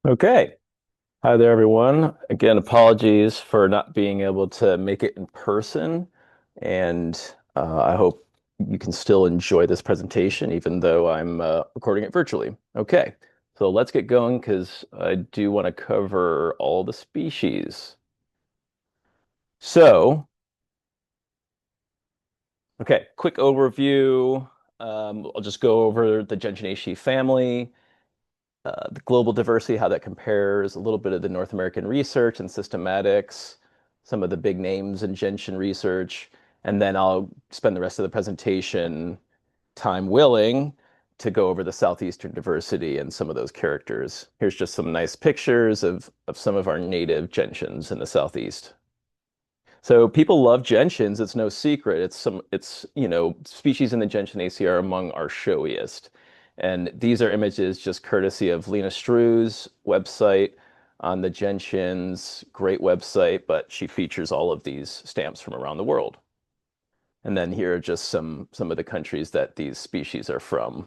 Okay. Hi there, everyone. Again, apologies for not being able to make it in person. And I hope you can still enjoy this presentation, even though I'm recording it virtually. Okay. So let's get going because I do want to cover all the species. So, okay, quick overview. I'll just go over the Gentianaceae family. The global diversity, how that compares, a little bit of the North American research and systematics, some of the big names in gentian research, and then I'll spend the rest of the presentation, time willing, to go over the southeastern diversity and some of those characters. Here's just some nice pictures of some of our native gentians in the southeast. So people love gentians. It's no secret. Species in the Gentianaceae are among our showiest. And these are images just courtesy of Lena Stru's website on the gentians. Great website, but she features all of these stamps from around the world. And then here are just some of the countries that these species are from.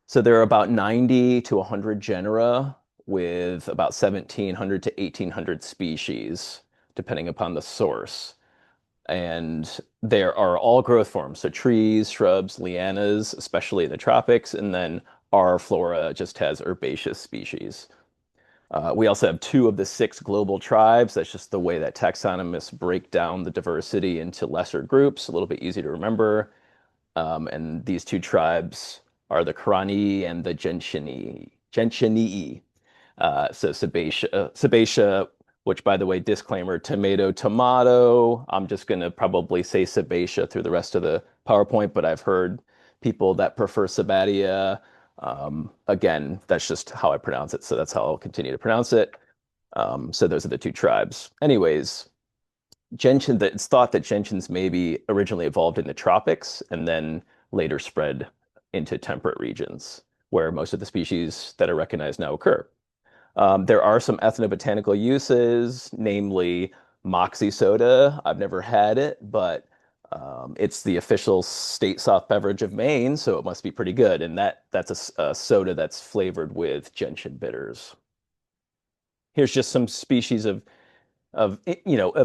So there are about 90 to 100 genera with about 1,700 to 1,800 species, depending upon the source. And there are all growth forms, so trees, shrubs, lianas, especially in the tropics, and then our flora just has herbaceous species. We also have two of the six global tribes. That's just the way that taxonomists break down the diversity into lesser groups, a little bit easy to remember. And these two tribes are the Karani and the Gentianii. So Sebacia, which by the way, disclaimer, tomato, tomato. I'm just going to probably say Sebacia through the rest of the PowerPoint, but I've heard people that prefer Sabatia. Again, that's just how I pronounce it, so that's how I'll continue to pronounce it. So those are the two tribes. Anyways, it's thought that gentians maybe originally evolved in the tropics and then later spread into temperate regions where most of the species that are recognized now occur. There are some ethnobotanical uses, namely Moxie soda. I've never had it, but it's the official state soft beverage of Maine, so it must be pretty good. And that's a soda that's flavored with gentian bitters. Here's just some species of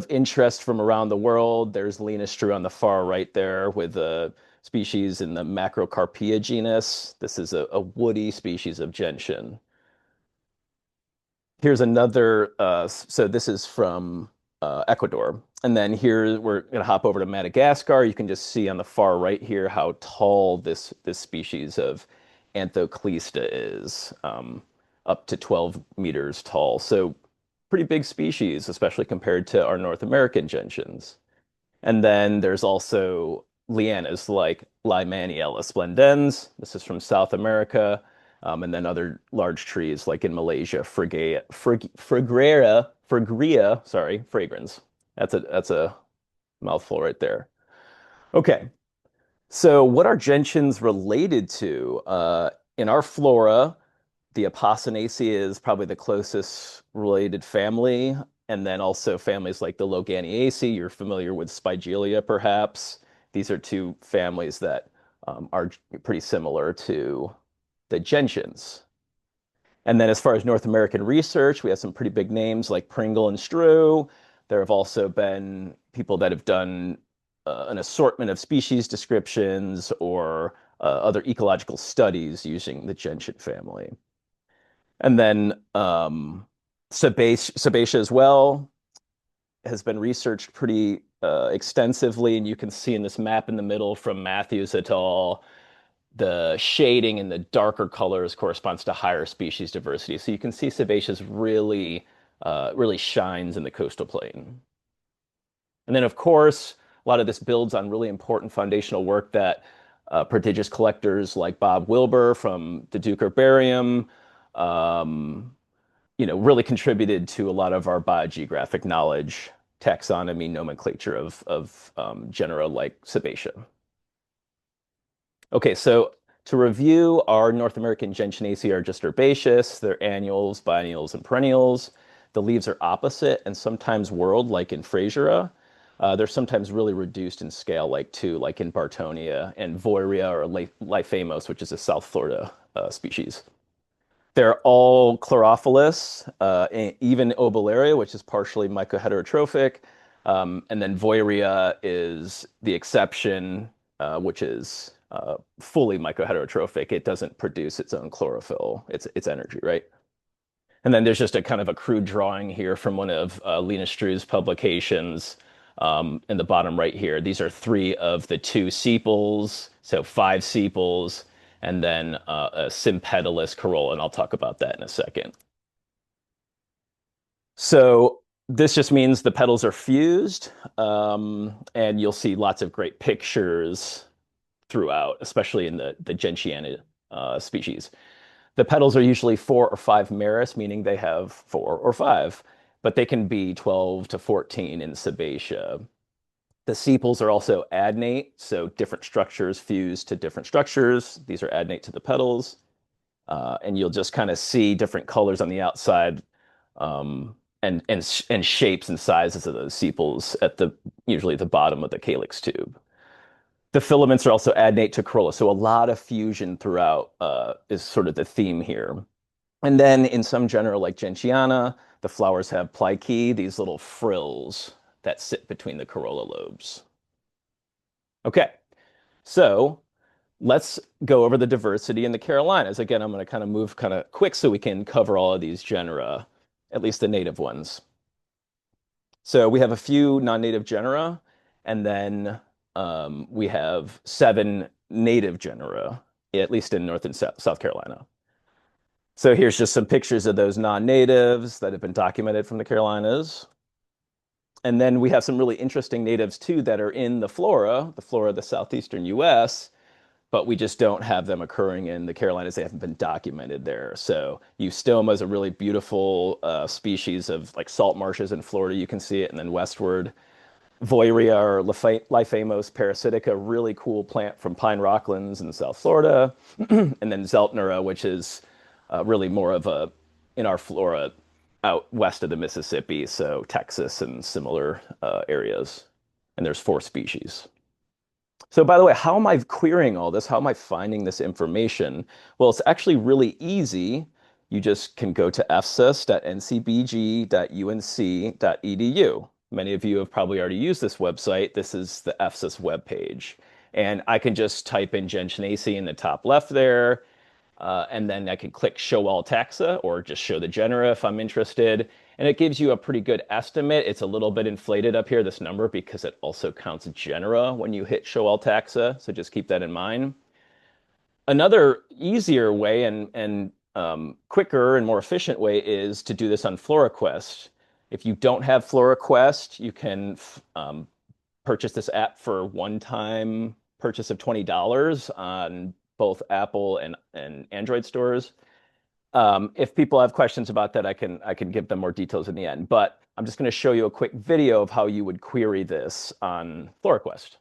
interest from around the world. There's Lenastru on the far right there with a species in the Macrocarpia genus. This is a woody species of gentian. Here's another, so this is from Ecuador. And then here we're going to hop over to Madagascar. You can just see on the far right here how tall this species of Anthoclista is, up to 12 meters tall. So pretty big species, especially compared to our North American gentians. And then there's also lianas like Limaniella splendens. This is from South America. And then other large trees like in Malaysia, fragrance. That's a mouthful right there. Okay, so what are gentians related to? In our flora, the Apocynaceae is probably the closest related family, and then also families like the Loganiaceae. You're familiar with Spigelia, perhaps. These are two families that are pretty similar to the gentians. And then as far as North American research, we have some pretty big names like Pringle and Strew. There have also been people that have done an assortment of species descriptions or other ecological studies using the gentian family. And then Sebacia as well has been researched pretty extensively, and you can see in this map in the middle from Matthews et al. The shading in the darker colors corresponds to higher species diversity. So you can see Sebaceous really shines in the coastal plain. And then, of course, a lot of this builds on really important foundational work that prodigious collectors like Bob Wilbur from the Duke Herbarium, um, really contributed to a lot of our biogeographic knowledge, taxonomy, nomenclature of genera like Sebacia. Okay, so to review, our North American Gentianaceae are just herbaceous. They're annuals, biennials, and perennials. The leaves are opposite and sometimes whorled, like in Frasera. They're sometimes really reduced in scale, like in Bartonia and Voirea or Lifamos, which is a South Florida species. They're all chlorophyllous, even Obalaria, which is partially mycoheterotrophic. And then Voirea is the exception, which is fully mycoheterotrophic. It doesn't produce its own chlorophyll, its energy, right? And then there's just a kind of a crude drawing here from one of Lena Stru's publications in the bottom right here. These are three of the two sepals, so five sepals, and then a sympedalous corolla, and I'll talk about that in a second. So this just means the petals are fused, and you'll see lots of great pictures throughout, especially in the Gentiana species. The petals are usually 4 or 5 meris, meaning they have 4 or 5, but they can be 12 to 14 in Sebacia. The sepals are also adnate, so different structures fuse to different structures. These are adnate to the petals. And you'll just kind of see different colors on the outside, and shapes and sizes of those sepals at usually the bottom of the calyx tube. The filaments are also adnate to corolla, so a lot of fusion throughout is sort of the theme here. And then in some genera like Gentiana, the flowers have plicae, these little frills that sit between the corolla lobes. Okay, so let's go over the diversity in the Carolinas. Again, I'm going to kind of move kind of quick so we can cover all of these genera, at least the native ones. So we have a few non-native genera, and then we have 7 native genera, at least in North and South Carolina. So here's just some pictures of those non-natives that have been documented from the Carolinas. And then we have some really interesting natives too that are in the flora of the southeastern US, but we just don't have them occurring in the Carolinas. They haven't been documented there. So Eustoma is a really beautiful species of like salt marshes in Florida. You can see it, and then westward. Voirea or Lifamos parasitica, really cool plant from pine rocklands in South Florida. And then Zeltnera, which is really more of in our flora out west of the Mississippi, so Texas and similar areas. And there's 4 species. So by the way, how am I querying all this? How am I finding this information? Well, it's actually really easy. You just can go to fsis.ncbg.unc.edu. Many of you have probably already used this website. This is the FSIS webpage. And I can just type in Gentianaceae in the top left there, and then I can click Show All Taxa or just show the genera if I'm interested. And it gives you a pretty good estimate. It's a little bit inflated up here, this number, because it also counts genera when you hit Show All Taxa. So just keep that in mind. Another easier way and quicker and more efficient way is to do this on FloraQuest. If you don't have FloraQuest, you can purchase this app for one-time purchase of $20 on both Apple and Android stores. If people have questions about that, I can give them more details in the end. But I'm just going to show you a quick video of how you would query this on FloraQuest.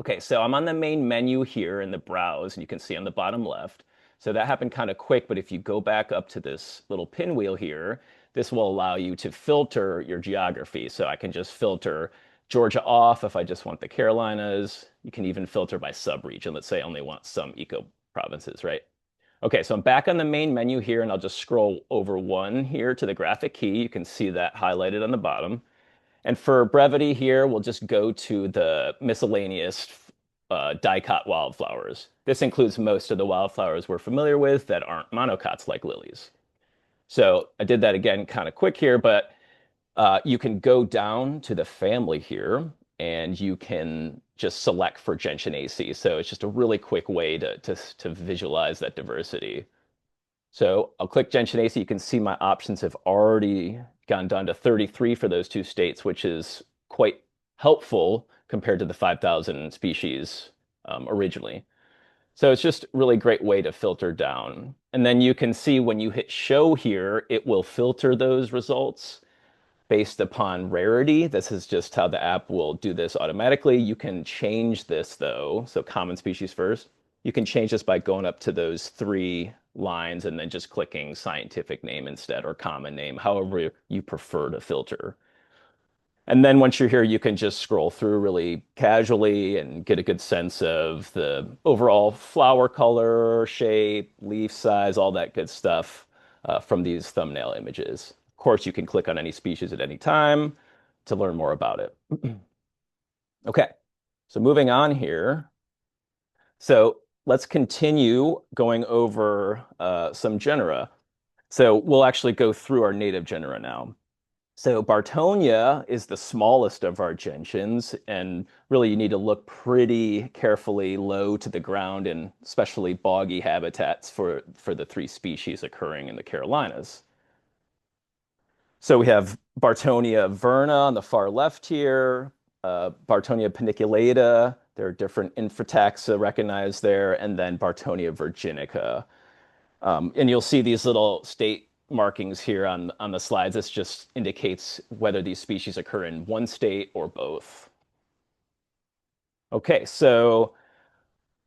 Okay, so I'm on the main menu here in the browse, and you can see on the bottom left. So that happened kind of quick, but if you go back up to this little pinwheel here, this will allow you to filter your geography. So I can just filter Georgia off if I just want the Carolinas. You can even filter by sub-region. Let's say I only want some eco provinces, right? Okay, so I'm back on the main menu here, and I'll just scroll over one here to the graphic key. You can see that highlighted on the bottom. And for brevity here, we'll just go to the miscellaneous dicot wildflowers. This includes most of the wildflowers we're familiar with that aren't monocots like lilies. So I did that again kind of quick here, but you can go down to the family here, and you can just select for Gentianaceae. So it's just a really quick way to visualize that diversity. So I'll click Gentianaceae. You can see my options have already gone down to 33 for those 2 states, which is quite helpful compared to the 5,000 species originally. So it's just a really great way to filter down. And then you can see when you hit show here, it will filter those results based upon rarity. This is just how the app will do this automatically. You can change this though. So common species first. You can change this by going up to those 3 lines and then just clicking scientific name instead, or common name, however you prefer to filter. And then once you're here, you can just scroll through really casually and get a good sense of the overall flower color, shape, leaf size, all that good stuff from these thumbnail images. Of course, you can click on any species at any time to learn more about it. Okay, so moving on here. So let's continue going over some genera. So we'll actually go through our native genera now. So Bartonia is the smallest of our gentians, and really you need to look pretty carefully low to the ground in especially boggy habitats for the three species occurring in the Carolinas. So we have Bartonia verna on the far left here, Bartonia paniculata. There are different infrataxa recognized there, and then Bartonia virginica. And you'll see these little state markings here on the slides. This just indicates whether these species occur in one state or both. Okay, so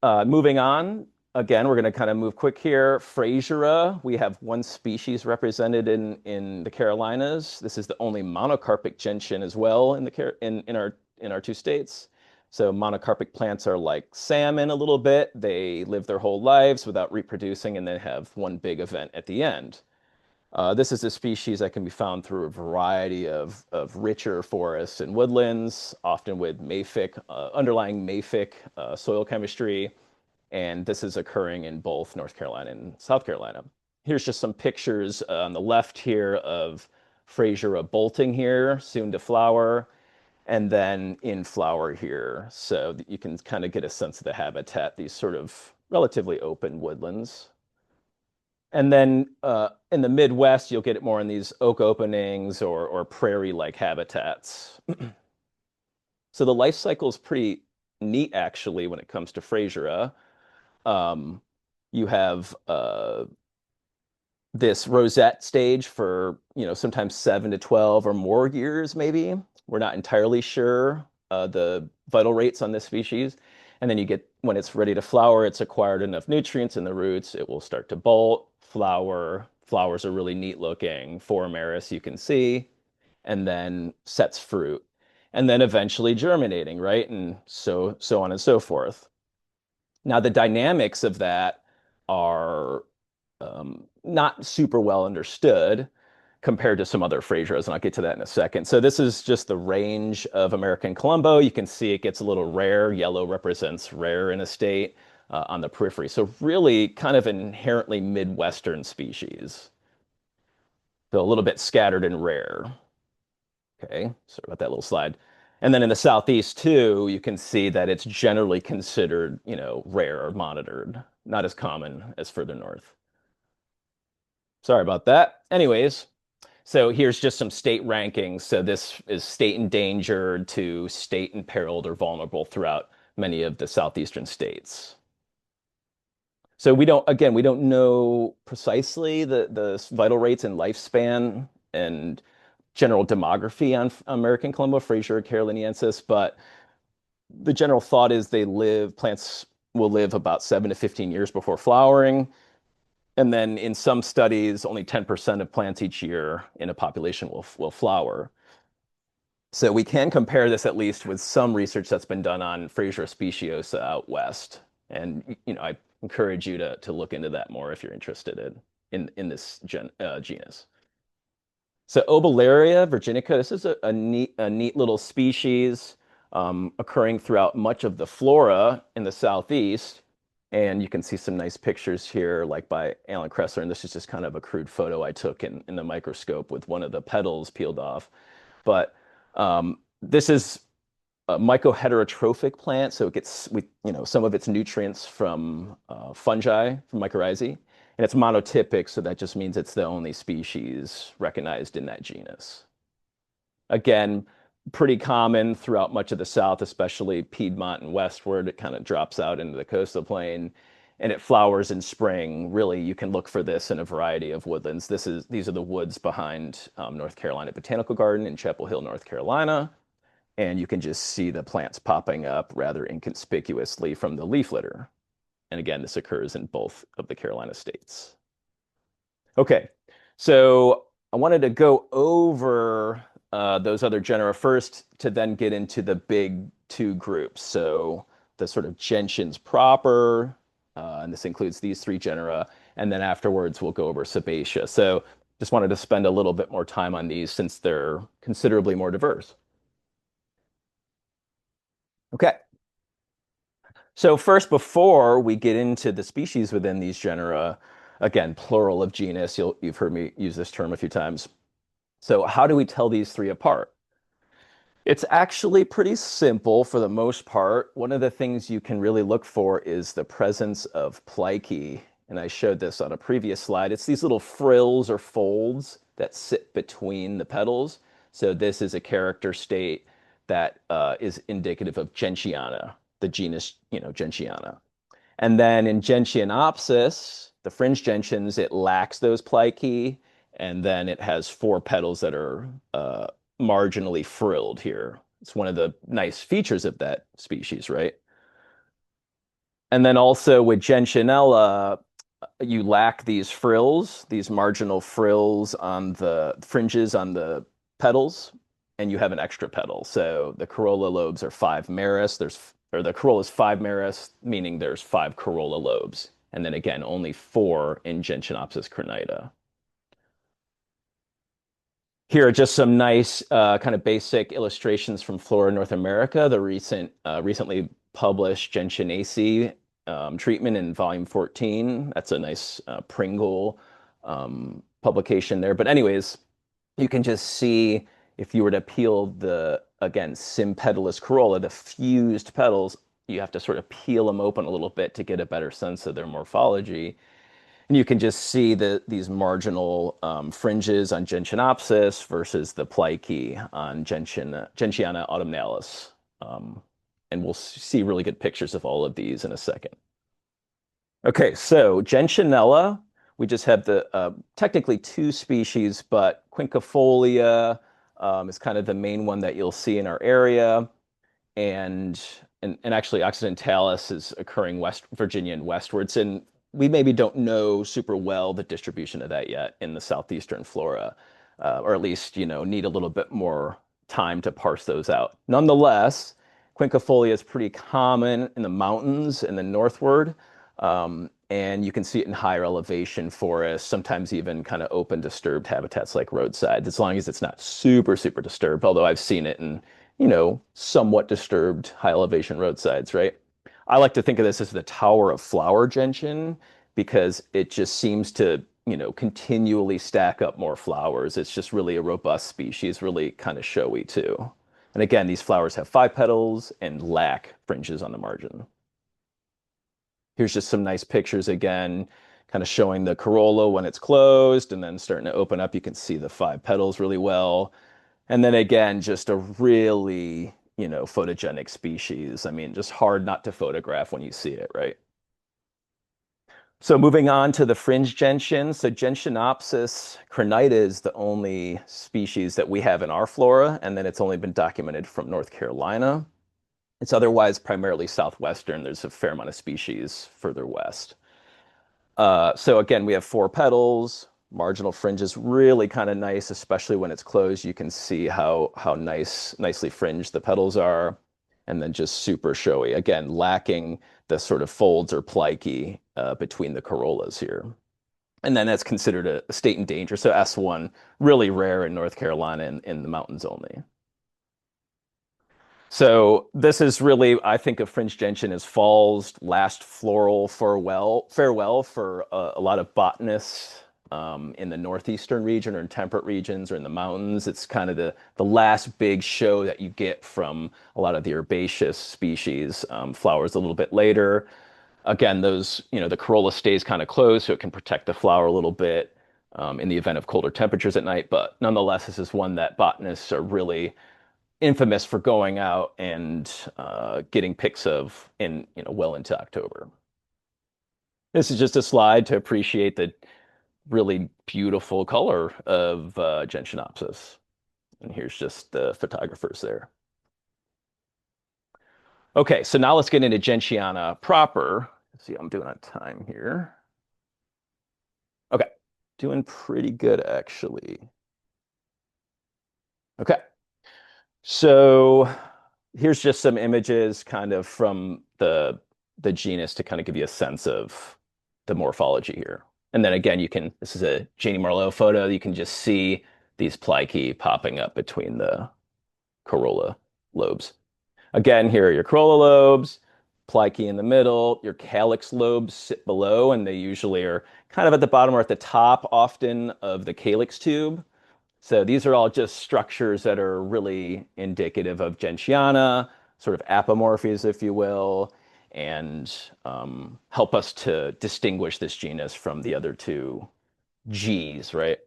moving on, again, we're going to kind of move quick here. Frasera, we have one species represented in the Carolinas. This is the only monocarpic gentian as well in our two states. So monocarpic plants are like salmon a little bit. They live their whole lives without reproducing and then have one big event at the end. This is a species that can be found through a variety of richer forests and woodlands, often with mafic, underlying mafic soil chemistry. And this is occurring in both North Carolina and South Carolina. Here's just some pictures on the left here of Frasera bolting here, soon to flower, and then in flower here. So that you can kind of get a sense of the habitat, these sort of relatively open woodlands. And then in the Midwest, you'll get it more in these oak openings or prairie-like habitats. So the life cycle is pretty neat, actually, when it comes to Frasera. You have this rosette stage for, sometimes 7 to 12 or more years, maybe. We're not entirely sure the vital rates on this species. And then you get, when it's ready to flower, it's acquired enough nutrients in the roots, it will start to bolt, flower. Flowers are really neat looking, form eris, you can see, and then sets fruit. And then eventually germinating, right? And so on and so forth. Now, the dynamics of that are not super well understood compared to some other Fraseras, and I'll get to that in a second. So this is just the range of American Colombo. You can see it gets a little rare. Yellow represents rare in a state on the periphery. So really kind of inherently Midwestern species. So a little bit scattered and rare. Okay, sorry about that little slide. And then in the southeast too, you can see that it's generally considered, rare or monitored, not as common as further north. Sorry about that. Anyways, so here's just some state rankings. So this is state endangered to state imperiled or vulnerable throughout many of the southeastern states. So we don't know precisely the vital rates and lifespan and general demography on American Colombo, Frasera caroliniensis, but the general thought is plants will live about 7 to 15 years before flowering. And then in some studies, only 10% of plants each year in a population will flower. So we can compare this at least with some research that's been done on Frasera speciosa out west. And I encourage you to look into that more if you're interested in this genus. So Obelaria virginica, this is a neat little species occurring throughout much of the flora in the southeast. And you can see some nice pictures here, like by Alan Kressler. And this is just kind of a crude photo I took in the microscope with one of the petals peeled off. But this is a mycoheterotrophic plant, so it gets some of its nutrients from fungi, from mycorrhizae. And it's monotypic, so that just means it's the only species recognized in that genus. Again, pretty common throughout much of the South, especially Piedmont and westward. It kind of drops out into the coastal plain and it flowers in spring. Really, you can look for this in a variety of woodlands. These are the woods behind North Carolina Botanical Garden in Chapel Hill, North Carolina. And you can just see the plants popping up rather inconspicuously from the leaf litter. And again, this occurs in both of the Carolina states. Okay, so I wanted to go over those other genera first to then get into the big two groups. So the sort of gentians proper, and this includes these three genera, and then afterwards we'll go over Sabatiea. So just wanted to spend a little bit more time on these since they're considerably more diverse. Okay. So first, before we get into the species within these genera, again, plural of genus, you've heard me use this term a few times. So how do we tell these three apart? It's actually pretty simple for the most part. One of the things you can really look for is the presence of plicae. And I showed this on a previous slide. It's these little frills or folds that sit between the petals. So this is a character state that is indicative of Gentiana, the genus, Gentiana. And then in Gentianopsis, the fringe gentians, it lacks those plicae, and then it has four petals that are marginally frilled here. It's one of the nice features of that species, right? And then also with Gentianella, you lack these frills, these marginal frills on the fringes on the petals, and you have an extra petal. So the corolla lobes are five meris. The corolla is five meris, meaning there's five corolla lobes. And then again, only four in Gentianopsis crenita. Here are just some nice kind of basic illustrations from Flora North America, the recently published Gentianaceae treatment in volume 14. That's a nice Pringle publication there. But anyways, you can just see if you were to peel the, again, sympetalous corolla, the fused petals, you have to sort of peel them open a little bit to get a better sense of their morphology. And you can just see these marginal fringes on Gentianopsis versus the plicae on Gentiana autumnalis. Um, and we'll see really good pictures of all of these in a second. Okay, so Gentianella, we just have the technically two species, but quinquefolia is kind of the main one that you'll see in our area. And actually occidentalis is occurring West Virginia and westwards. And we maybe don't know super well the distribution of that yet in the southeastern flora, or at least, need a little bit more time to parse those out. Nonetheless, quinquefolia is pretty common in the mountains in the northward. And you can see it in higher elevation forests, sometimes even kind of open disturbed habitats like roadsides, as long as it's not super, super disturbed, although I've seen it in, somewhat disturbed high elevation roadsides, right? I like to think of this as the tower of flower gentian because it just seems to, continually stack up more flowers. It's just really a robust species, really kind of showy too. And again, these flowers have five petals and lack fringes on the margin. Here's just some nice pictures again, kind of showing the corolla when it's closed and then starting to open up. You can see the five petals really well. And then again, just a really, photogenic species. I mean, just hard not to photograph when you see it, right? So moving on to the fringe gentian. So Gentianopsis crenita is the only species that we have in our flora, and then it's only been documented from North Carolina. It's otherwise primarily southwestern. There's a fair amount of species further west. So again, we have four petals. Marginal fringe is really kind of nice, especially when it's closed. You can see how nicely fringed the petals are, and then just super showy. Again, lacking the sort of folds or plicae between the corollas here. And then that's considered a state in danger. So S1, really rare in North Carolina and in the mountains only. So this is really, I think of fringe gentian as fall's last floral farewell for a lot of botanists in the northeastern region or in temperate regions or in the mountains. It's kind of the last big show that you get from a lot of the herbaceous species. Flowers a little bit later. Again, the corolla stays kind of closed so it can protect the flower a little bit in the event of colder temperatures at night. But nonetheless, this is one that botanists are really infamous for going out and getting pics of in well into October. This is just a slide to appreciate the really beautiful color of Gentianopsis. And here's just the photographers there. Okay, so now let's get into Gentiana proper. Let's see how I'm doing on time here. Okay, doing pretty good actually. Okay. So here's just some images kind of from the genus to kind of give you a sense of the morphology here. And then again, this is a Janie Marlowe photo. You can just see these plicae popping up between the corolla lobes. Again, here are your corolla lobes, plicae in the middle. Your calyx lobes sit below, and they usually are kind of at the bottom or at the top, often, of the calyx tube. So these are all just structures that are really indicative of Gentiana, sort of apomorphies, if you will, and help us to distinguish this genus from the other two Gs, right?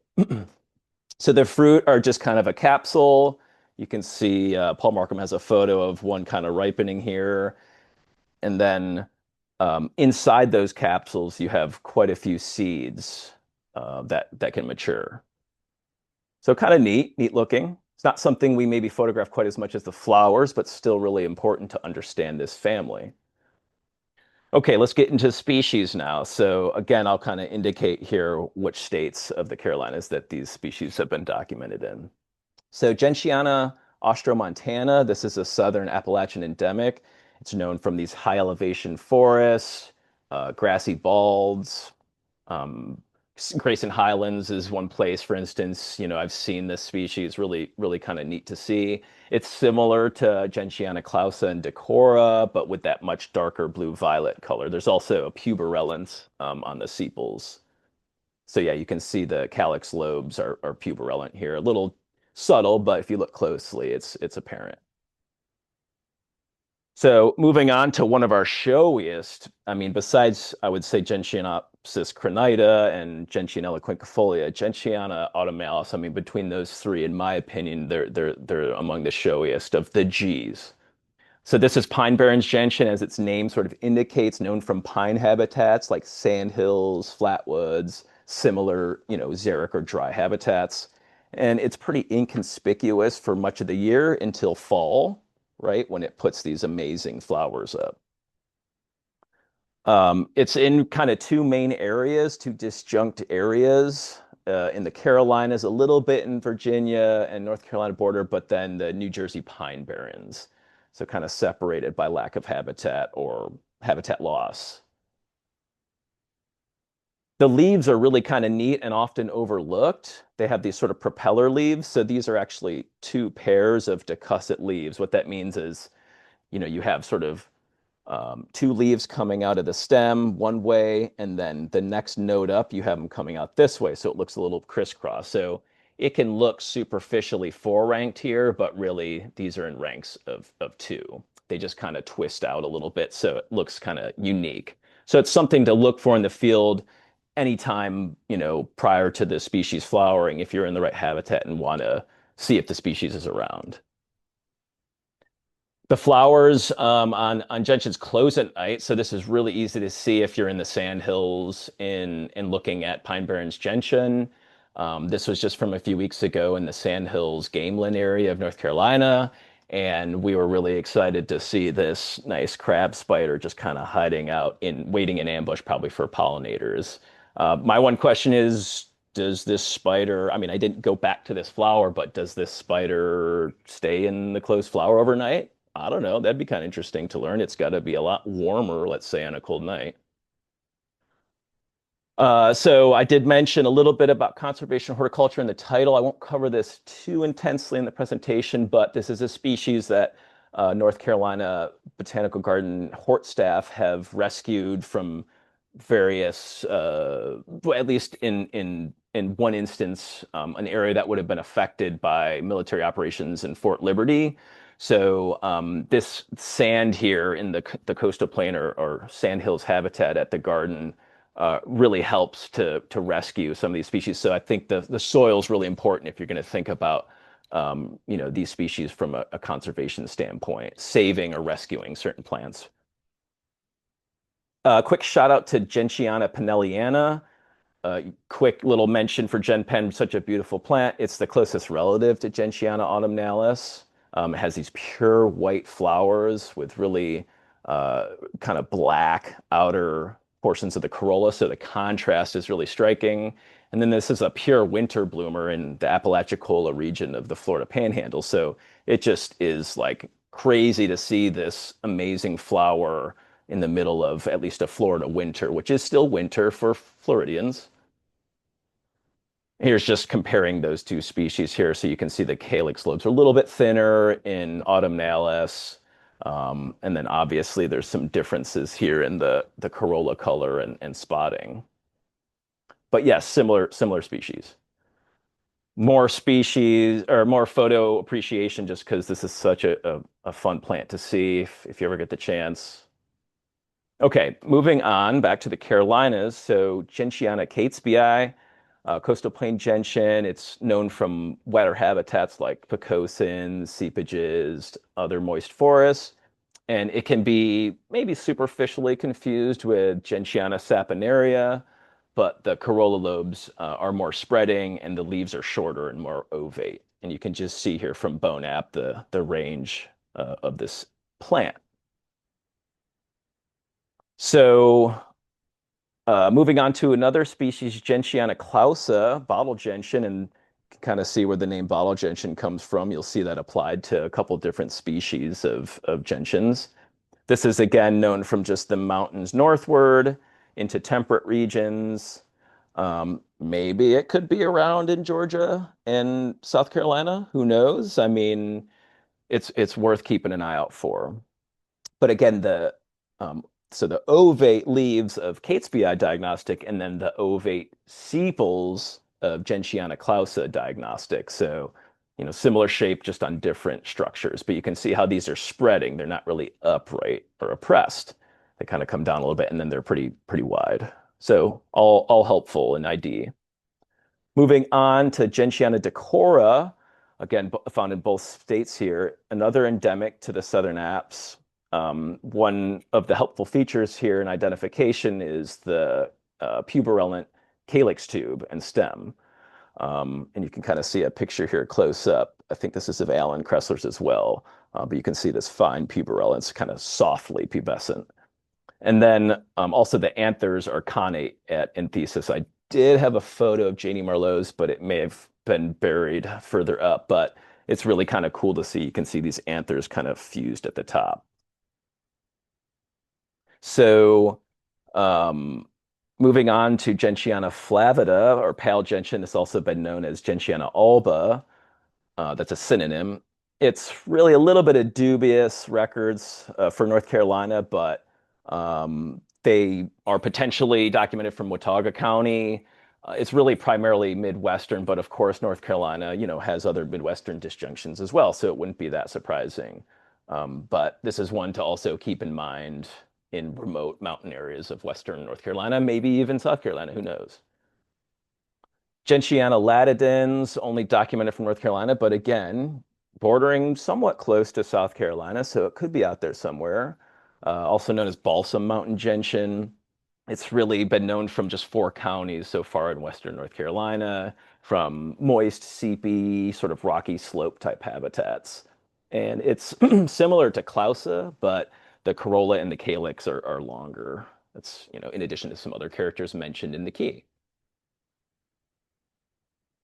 So the fruit are just kind of a capsule. You can see Paul Markham has a photo of one kind of ripening here. And then inside those capsules, you have quite a few seeds that can mature. So kind of neat looking. It's not something we maybe photograph quite as much as the flowers, but still really important to understand this family. Okay, let's get into species now. So again, I'll kind of indicate here which states of the Carolinas that these species have been documented in. So Gentiana austromontana, this is a southern Appalachian endemic. It's known from these high elevation forests, grassy balds, um, Grayson Highlands is one place, for instance. I've seen this species, really kind of neat to see. It's similar to Gentiana clausa and decora, but with that much darker blue-violet color. There's also a puberellance on the sepals. So yeah, you can see the calyx lobes are puberellent here. A little subtle, but if you look closely, it's apparent. So moving on to one of our showiest, I mean, besides, I would say Gentianopsis crenita and Gentianella quinquefolia, Gentiana autumnalis, I mean, between those three, in my opinion, they're among the showiest of the Gs. So this is pine barrens gentian, as its name sort of indicates, known from pine habitats like sandhills, flatwoods, similar, xeric or dry habitats. And it's pretty inconspicuous for much of the year until fall, right, when it puts these amazing flowers up. It's in kind of two main areas, two disjunct areas. In the Carolinas, a little bit in Virginia and North Carolina border, but then the New Jersey pine barrens. So kind of separated by lack of habitat or habitat loss. The leaves are really kind of neat and often overlooked. They have these sort of propeller leaves. So these are actually two pairs of decussate leaves. What that means is, you have sort of two leaves coming out of the stem one way, and then the next node up, you have them coming out this way. So it looks a little crisscross. So it can look superficially four-ranked here, but really these are in ranks of two. They just kind of twist out a little bit, so it looks kind of unique. So it's something to look for in the field anytime, prior to the species flowering, if you're in the right habitat and want to see if the species is around. The flowers on gentians close at night, so this is really easy to see if you're in the sandhills in looking at pine barrens gentian. This was just from a few weeks ago in the Sandhills Gameland area of North Carolina, and we were really excited to see this nice crab spider just kind of hiding out waiting in ambush, probably for pollinators. My one question is, does this spider, I mean, I didn't go back to this flower, but does this spider stay in the closed flower overnight? I don't know. That'd be kind of interesting to learn. It's got to be a lot warmer, let's say, on a cold night. So I did mention a little bit about conservation horticulture in the title. I won't cover this too intensely in the presentation, but this is a species that North Carolina Botanical Garden hort staff have rescued from various, well, at least in one instance, an area that would have been affected by military operations in Fort Liberty. So this sand here in the coastal plain or sandhills habitat at the garden really helps to rescue some of these species. So I think the soil is really important if you're going to think about these species from a conservation standpoint, saving or rescuing certain plants. Quick shout out to Gentiana pinelliana. Quick little mention for Gen such a beautiful plant. It's the closest relative to Gentiana autumnalis. It has these pure white flowers with really kind of black outer portions of the corolla, so the contrast is really striking. And then this is a pure winter bloomer in the Apalachicola region of the Florida Panhandle. So it just is like crazy to see this amazing flower in the middle of at least a Florida winter, which is still winter for Floridians. Here's just comparing those two species here. So you can see the calyx lobes are a little bit thinner in autumnalis. And then obviously there's some differences here in the corolla color and spotting. But yes, similar species. More species or more photo appreciation just because this is such a fun plant to see if you ever get the chance. Okay, moving on back to the Carolinas. So Gentiana catesbii, coastal plain gentian. It's known from wetter habitats like precocins, seepages, other moist forests. And it can be maybe superficially confused with Gentiana saponaria, but the corolla lobes are more spreading and the leaves are shorter and more ovate. And you can just see here from Bone App the range of this plant. So moving on to another species, Gentiana clausa, bottle gentian, and kind of see where the name bottle gentian comes from. You'll see that applied to a couple different species of gentians. This is again known from just the mountains northward into temperate regions. Maybe it could be around in Georgia and South Carolina. Who knows? I mean, it's worth keeping an eye out for. But again, um, so the ovate leaves of Catesbii diagnostic, and then the ovate sepals of Gentiana clausa diagnostic. So, similar shape, just on different structures. But you can see how these are spreading. They're not really upright or oppressed. They kind of come down a little bit, and then they're pretty wide. So all helpful in ID. Moving on to Gentiana decora, again found in both states here, another endemic to the Southern Apps. One of the helpful features here in identification is the puberulent calyx tube and stem. And you can kind of see a picture here close up. I think this is of Alan Kressler's as well, but you can see this fine puberulence, kind of softly pubescent. And then also the anthers are connate at enthesis. I did have a photo of Janie Marlowe's, but it may have been buried further up. But it's really kind of cool to see. You can see these anthers kind of fused at the top. So moving on to Gentiana flavida, or pale gentian, it's also been known as Gentiana alba. That's a synonym. It's really a little bit of dubious records for North Carolina, but they are potentially documented from Watauga County. It's really primarily Midwestern, but of course, North Carolina, has other Midwestern disjunctions as well, so it wouldn't be that surprising. But this is one to also keep in mind in remote mountain areas of Western North Carolina, maybe even South Carolina, who knows? Gentiana latidens, only documented from North Carolina, but again, bordering somewhat close to South Carolina, so it could be out there somewhere. Also known as balsam mountain gentian. It's really been known from just 4 counties so far in Western North Carolina, from moist, seepy, sort of rocky slope type habitats. And it's similar to clausa, but the corolla and the calyx are longer. That's, in addition to some other characters mentioned in the key.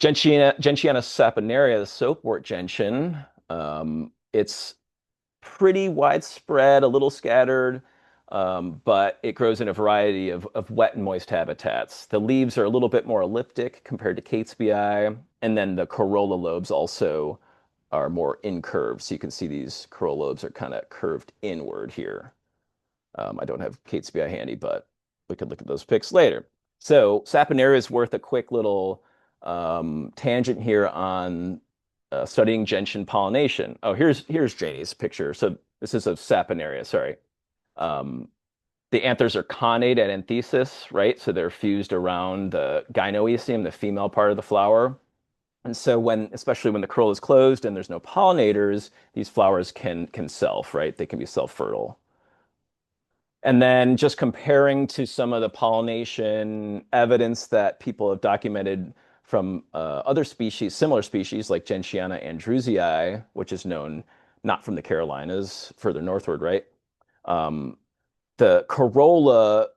Gentiana saponaria, the soapwort gentian. It's pretty widespread, a little scattered, but it grows in a variety of wet and moist habitats. The leaves are a little bit more elliptic compared to catesbii, and then the corolla lobes also are more incurved. So you can see these corolla lobes are kind of curved inward here. I don't have catesbii handy, but we could look at those pics later. So saponaria is worth a quick little tangent here on studying gentian pollination. Oh, here's Janie's picture. So this is of saponaria, sorry. The anthers are connate at enthesis, right? So they're fused around the gynoecium, the female part of the flower. And so especially when the corolla is closed and there's no pollinators, these flowers can self, right? They can be self-fertile. And then just comparing to some of the pollination evidence that people have documented from other species, similar species like Gentiana andrewsii, which is known not from the Carolinas, further northward, right? The corolla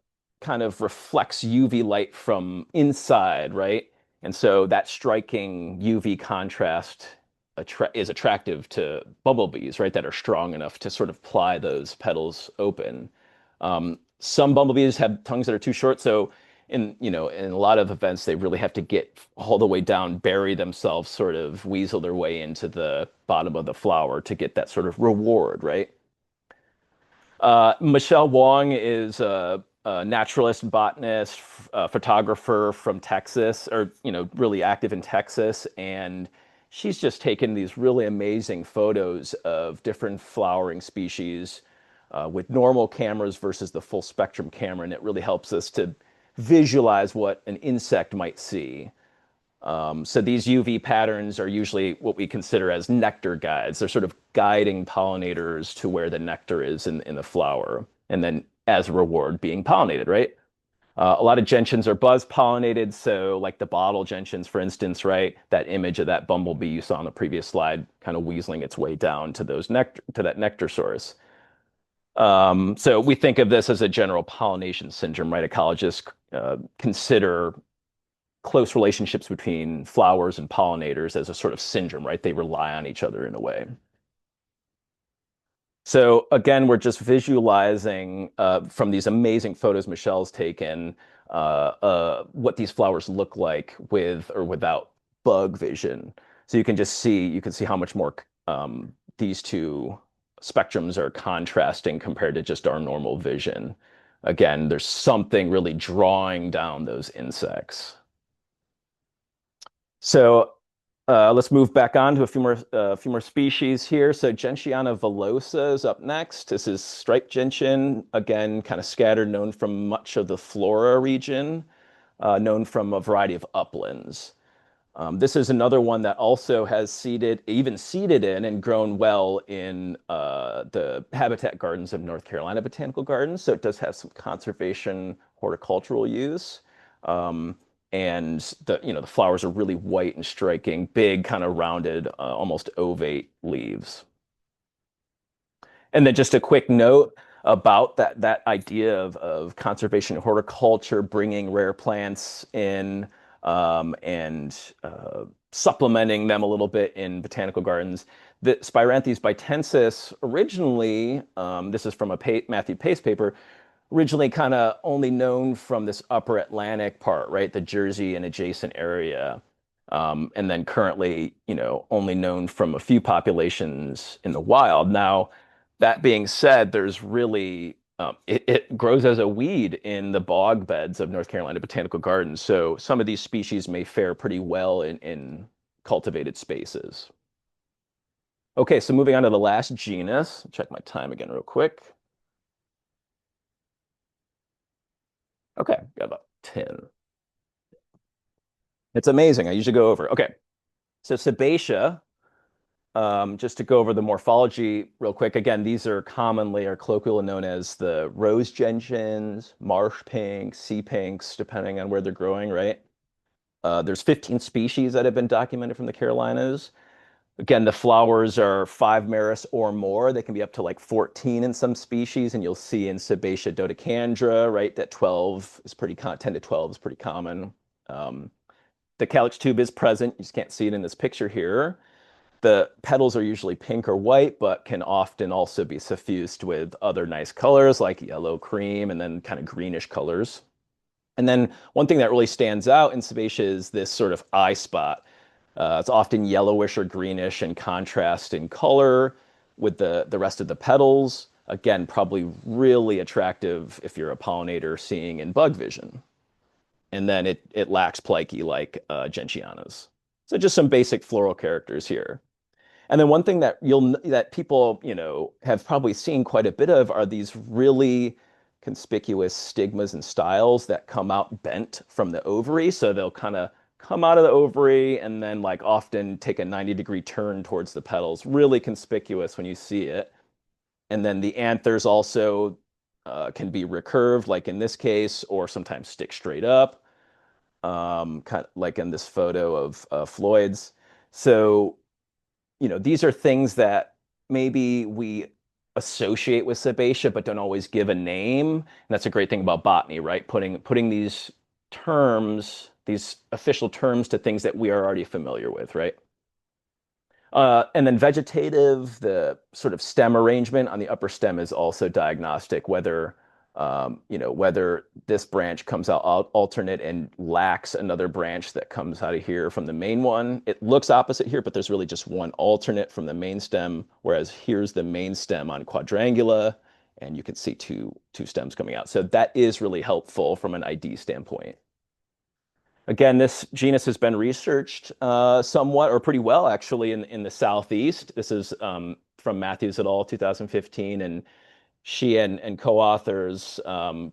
kind of reflects UV light from inside, right? And so that striking UV contrast is attractive to bumblebees, right, that are strong enough to sort of ply those petals open. Some bumblebees have tongues that are too short, so in a lot of events, they really have to get all the way down, bury themselves, sort of weasel their way into the bottom of the flower to get that sort of reward, right? Michelle Wong is a naturalist, botanist, photographer from Texas, or really active in Texas, and she's just taken these really amazing photos of different flowering species with normal cameras versus the full spectrum camera, and it really helps us to visualize what an insect might see. So these UV patterns are usually what we consider as nectar guides. They're sort of guiding pollinators to where the nectar is in the flower, and then as a reward, being pollinated, right? A lot of gentians are buzz pollinated, so like the bottle gentians, for instance, right? That image of that bumblebee you saw on the previous slide, kind of weaseling its way down to those nectar to that nectar source. So we think of this as a general pollination syndrome, right? Ecologists consider close relationships between flowers and pollinators as a sort of syndrome, right? They rely on each other in a way. So again, we're just visualizing from these amazing photos Michelle's taken what these flowers look like with or without bug vision. So you can see how much more these two spectrums are contrasting compared to just our normal vision. Again, there's something really drawing down those insects. So let's move back on to a few more species here. So Gentiana villosa is up next. This is striped gentian, again, kind of scattered, known from much of the Flora region, known from a variety of uplands. This is another one that also has even seeded in and grown well in the habitat gardens of North Carolina Botanical Gardens. So it does have some conservation horticultural use. Um, and the flowers are really white and striking, big, kind of rounded, almost ovate leaves. And then just a quick note about that idea of conservation horticulture, bringing rare plants in and supplementing them a little bit in botanical gardens. The Spiranthes bitensis originally, this is from a Matthew Pace paper, originally kind of only known from this upper Atlantic part, right? The Jersey and adjacent area. And then currently, only known from a few populations in the wild. Now, that being said, there's really, it grows as a weed in the bog beds of North Carolina Botanical Gardens. So some of these species may fare pretty well in cultivated spaces. Okay, so moving on to the last genus. Check my time again real quick. Okay, got about 10. It's amazing. I usually go over. Okay, so Sebacia, just to go over the morphology real quick. Again, these are commonly or colloquially known as the rose gentians, marsh pinks, sea pinks, depending on where they're growing, right? There's 15 species that have been documented from the Carolinas. Again, the flowers are 5 meris or more. They can be up to like 14 in some species, and you'll see in Sebacia dodecandra, right, that 12 is 10 to 12 is pretty common. The calyx tube is present. You just can't see it in this picture here. The petals are usually pink or white, but can often also be suffused with other nice colors like yellow, cream, and then kind of greenish colors. And then one thing that really stands out in Sebacia is this sort of eye spot. It's often yellowish or greenish in contrast in color with the rest of the petals. Again, probably really attractive if you're a pollinator seeing in bug vision. And then it lacks plicae like gentianas. So just some basic floral characters here. And then one thing that people, have probably seen quite a bit of are these really conspicuous stigmas and styles that come out bent from the ovary. So they'll kind of come out of the ovary and then like often take a 90-degree turn towards the petals. Really conspicuous when you see it. And then the anthers also can be recurved, like in this case, or sometimes stick straight up, kind of like in this photo of Floyd's. So these are things that maybe we associate with Sebacia, but don't always give a name. And that's a great thing about botany, right? Putting these terms these official terms to things that we are already familiar with, right? And then vegetative, the sort of stem arrangement on the upper stem is also diagnostic, whether whether this branch comes out alternate and lacks another branch that comes out of here from the main one. It looks opposite here, but there's really just one alternate from the main stem, whereas here's the main stem on quadrangula, and you can see two stems coming out. So that is really helpful from an ID standpoint. Again, this genus has been researched somewhat or pretty well, actually, in the Southeast. This is from Matthews et al., 2015, and she and co-authors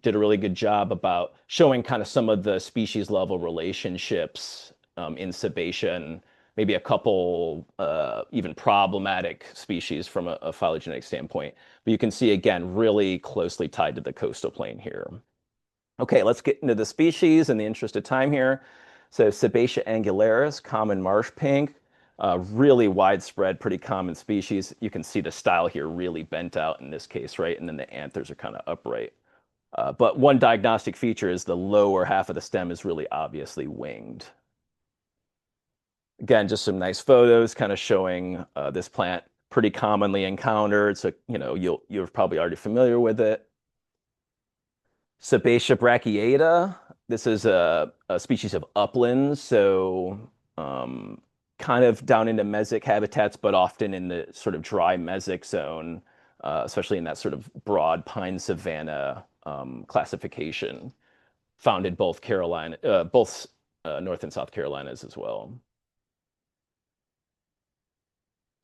did a really good job about showing kind of some of the species level relationships in Sabatium and maybe a couple even problematic species from a phylogenetic standpoint. But you can see, again, really closely tied to the coastal plain here. Okay, let's get into the species in the interest of time here. So Sabatium angularis, common marsh pink, really widespread, pretty common species. You can see the style here really bent out in this case, right? And then the anthers are kind of upright. But one diagnostic feature is the lower half of the stem is really obviously winged. Again, just some nice photos kind of showing this plant pretty commonly encountered. So, you're probably already familiar with it. Sabatium brachiata. This is a species of uplands, so kind of down into mesic habitats, but often in the sort of dry mesic zone, especially in that sort of broad pine savanna classification, found in both North and South Carolinas as well.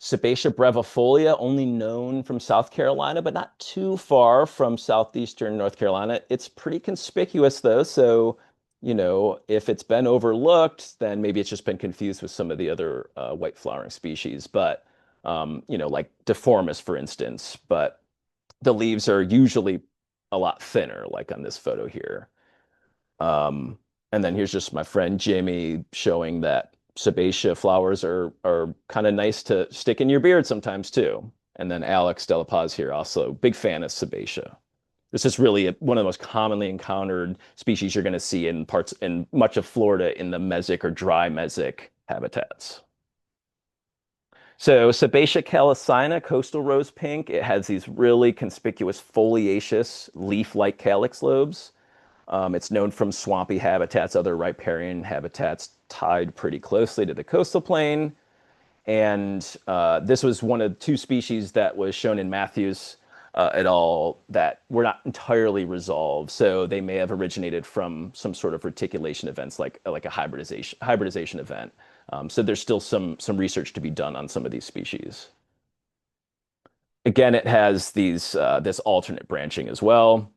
Sabatium brevifolia, only known from South Carolina, but not too far from southeastern North Carolina. It's pretty conspicuous though, so if it's been overlooked, then maybe it's just been confused with some of the other white flowering species. But like Deformis, for instance. But the leaves are usually a lot thinner, like on this photo here. And then here's just my friend Jimmy showing that Sabatium flowers are kind of nice to stick in your beard sometimes too. And then Alex Delapaz here, also big fan of Sabatium. This is really one of the most commonly encountered species you're going to see in much of Florida in the mesic or dry mesic habitats. So Sabatium calycina, coastal rose pink, it has these really conspicuous foliaceous leaf-like calyx lobes. It's known from swampy habitats, other riparian habitats tied pretty closely to the coastal plain. And this was one of two species that was shown in Matthews et al. That were not entirely resolved. So they may have originated from some sort of reticulation events, like a hybridization event. So there's still some research to be done on some of these species. Again, it has this alternate branching as well.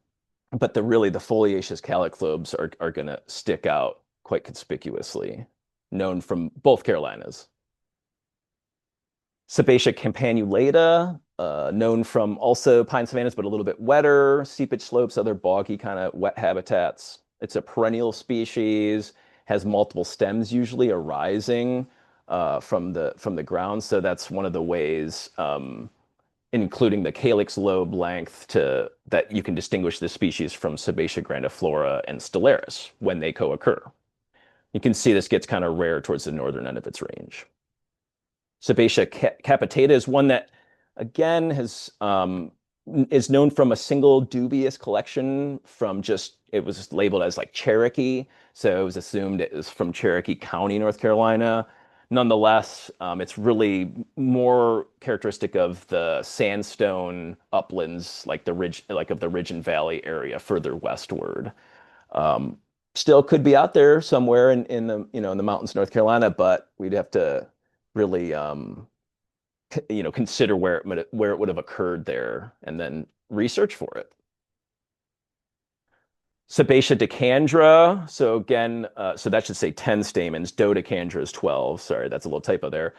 But the foliaceous calyx lobes are going to stick out quite conspicuously, known from both Carolinas. Sabatium campanulata, known from also pine savannas, but a little bit wetter, seepage slopes, other boggy kind of wet habitats. It's a perennial species, has multiple stems usually arising from the ground. So that's one of the ways including the calyx lobe length that you can distinguish this species from Sabatium grandiflora and stellaris when they co-occur. You can see this gets kind of rare towards the northern end of its range. Sabatium capitata is one that, again, is known from a single dubious collection it was labeled as like Cherokee, so it was assumed it was from Cherokee County, North Carolina. Nonetheless, it's really more characteristic of the sandstone uplands, like of the Ridge and Valley area further westward. Still could be out there somewhere in the mountains of North Carolina, but we'd have to really consider where it would have occurred there and then research for it. Sabatium decandra. So again, so that should say 10 stamens. Dodecandra is 12. Sorry, that's a little typo there.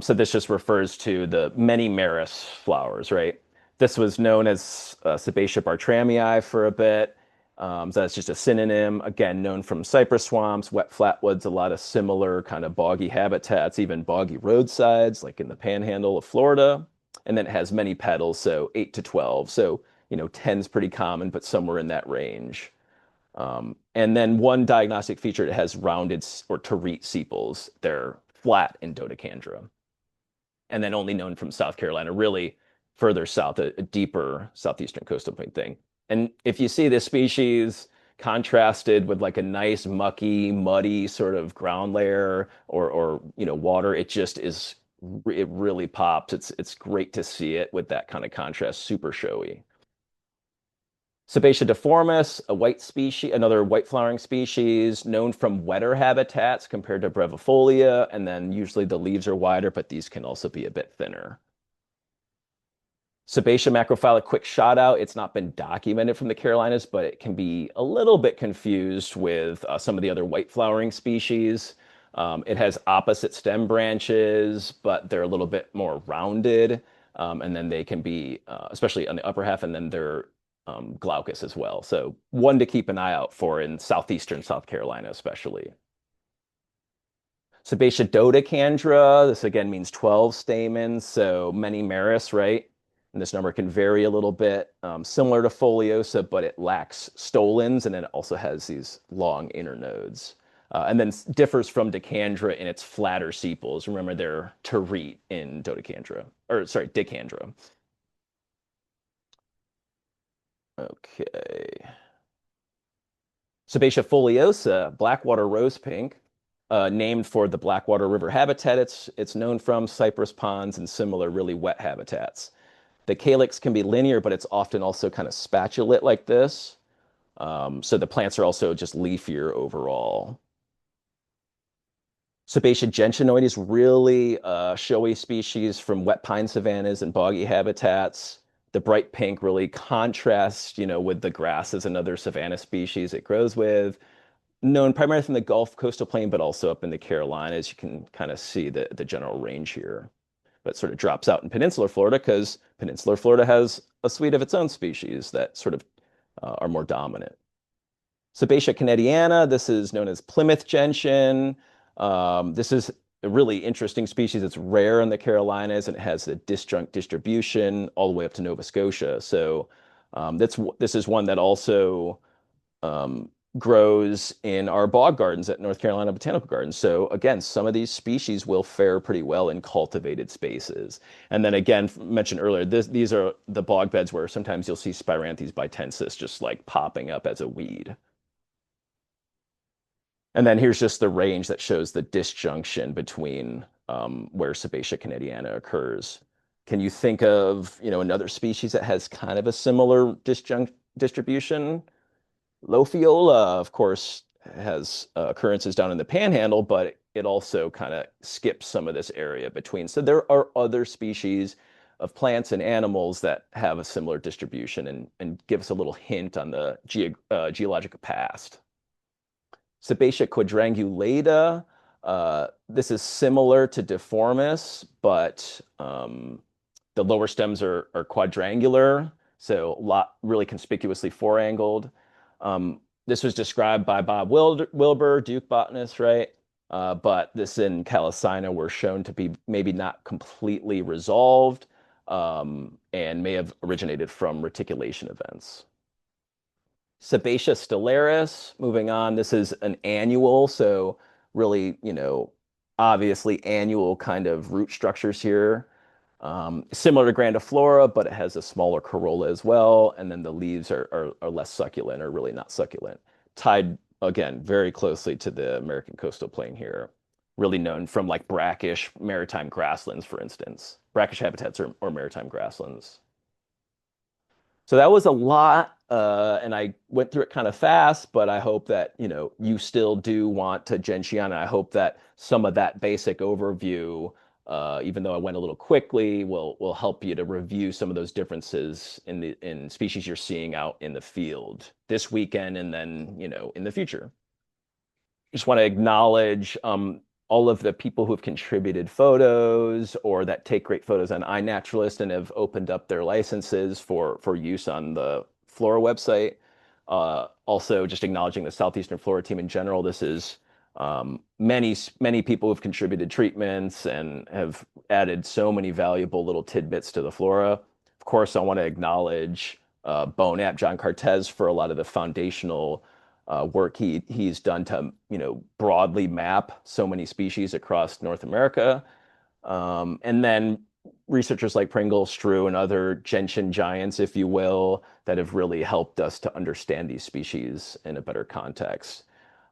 So this just refers to the many meris flowers, right? This was known as Sabatium bartramii for a bit. So that's just a synonym. Again, known from cypress swamps, wet flatwoods, a lot of similar kind of boggy habitats, even boggy roadsides, like in the panhandle of Florida. And then it has many petals, so 8 to 12. So 10 is pretty common, but somewhere in that range. And then one diagnostic feature, it has rounded or terete sepals. They're flat in dodecandra. And then only known from South Carolina, really further south, a deeper southeastern coastal plain thing. And if you see this species contrasted with like a nice mucky, muddy sort of ground layer or water, it just is it really pops. It's great to see it with that kind of contrast, super showy. Sebacia deformis, a white species, another white flowering species, known from wetter habitats compared to brevifolia, and then usually the leaves are wider, but these can also be a bit thinner. Sebacia macrophylla, quick shout out. It's not been documented from the Carolinas, but it can be a little bit confused with some of the other white flowering species. It has opposite stem branches, but they're a little bit more rounded. And then they can be, especially on the upper half, and then they're glaucous as well. So one to keep an eye out for in southeastern South Carolina, especially. Sebacia dodecandra, this again means 12 stamens, so many meris, right? And this number can vary a little bit, similar to foliosa, but it lacks stolons, and then it also has these long internodes. And then differs from decandra in its flatter sepals. Remember, they're terete in dodecandra, or sorry, decandra. Okay. Sebacia foliosa, Blackwater rose pink, named for the Blackwater River habitat it's known from, cypress ponds and similar really wet habitats. The calyx can be linear, but it's often also kind of spatulate like this. So the plants are also just leafier overall. Sebacia gentianoides, really showy species from wet pine savannas and boggy habitats. The bright pink really contrasts, with the grasses and other savanna species it grows with. Known primarily from the Gulf coastal plain, but also up in the Carolinas. You can kind of see the general range here. But it sort of drops out in peninsular Florida because peninsular Florida has a suite of its own species that sort of are more dominant. Sebacia Canadiana, this is known as Plymouth gentian. This is a really interesting species. It's rare in the Carolinas and it has the disjunct distribution all the way up to Nova Scotia. So this is one that also um, grows in our bog gardens at North Carolina Botanical Gardens. So again, some of these species will fare pretty well in cultivated spaces. And then again, mentioned earlier, these are the bog beds where sometimes you'll see Spiranthes bitensis just like popping up as a weed. And then here's just the range that shows the disjunction between where Sebacia canadiana occurs. Can you think of, another species that has kind of a similar disjunct distribution? Lophiola, of course, has occurrences down in the panhandle, but it also kind of skips some of this area between. So there are other species of plants and animals that have a similar distribution and give us a little hint on the geologic past. Sebacia quadrangulata. This is similar to Deformis, but the lower stems are quadrangular, so a lot really conspicuously four-angled. This was described by Bob Wilbur, Duke botanist, right? But this in Calycina were shown to be maybe not completely resolved and may have originated from reticulation events. Sebacia stellaris, moving on, this is an annual, so really, obviously annual kind of root structures here. Similar to grandiflora, but it has a smaller corolla as well, and then the leaves are less succulent, or really not succulent. Tied, again, very closely to the American coastal plain here. Really known from like brackish maritime grasslands, for instance. Brackish habitats or maritime grasslands. So that was a lot, and I went through it kind of fast, but I hope that, you still do want to Gentiana. I hope that some of that basic overview, even though I went a little quickly, will help you to review some of those differences in species you're seeing out in the field this weekend and then, in the future. Just want to acknowledge all of the people who have contributed photos or that take great photos on iNaturalist and have opened up their licenses for use on the Flora website. Also, just acknowledging the Southeastern Flora team in general. This is many people who've contributed treatments and have added so many valuable little tidbits to the flora. Of course, I want to acknowledge Bonap, John Cartez, for a lot of the foundational work he's done to, broadly map so many species across North America. And then researchers like Pringle, Strew, and other gentian giants, if you will, that have really helped us to understand these species in a better context.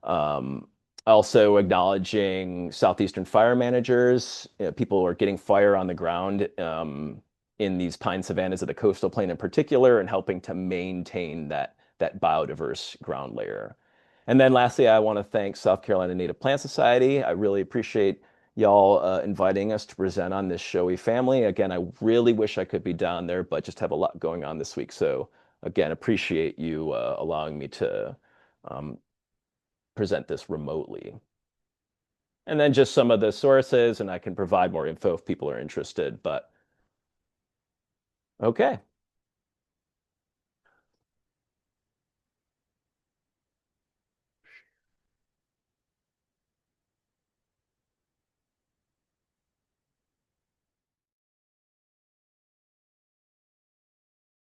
Um, Also acknowledging southeastern fire managers. People are getting fire on the ground in these pine savannas of the coastal plain in particular, and helping to maintain that biodiverse ground layer. And then lastly, I want to thank South Carolina Native Plant Society. I really appreciate y'all inviting us to present on this showy family. Again, I really wish I could be down there, but just have a lot going on this week. So again, appreciate you allowing me to um, present this remotely. And then just some of the sources, and I can provide more info if people are interested. But okay.